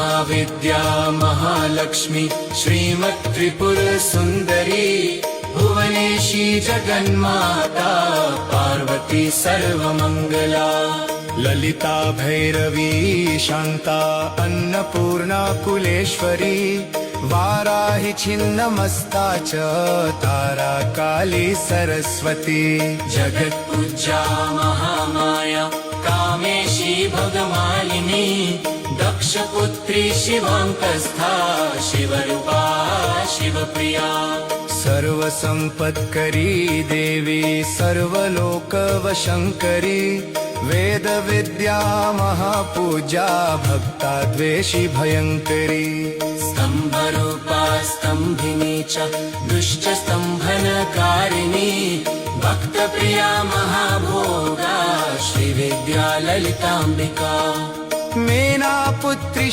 महाविद्या महालक्ष्मी श्रीमत्त्रिपुर सुन्दरी भुवनेशी जगन्माता पार्वती सर्वमङ्गला ललिता भैरवी शान्ता अन्नपूर्णा कुलेश्वरी वाराहि छिन्नमस्ता च तारा काली सरस्वती जगत्पूज्या महामाया कामेशी भगमालिनी दक्षपुत्री शिवाङ्कस्था शिवरूपा शिवप्रिया सर्वसम्पत्करी देवी सर्वलोकवशङ्करी वेदविद्या महापूजा भक्ताद्वेषी भयङ्करी स्तम्भरूपा स्तम्भिनी च दुष्टस्तम्भनकारिणी भक्तप्रिया महाभोगा श्रीविद्या ललिताम्बिका मेनापुत्री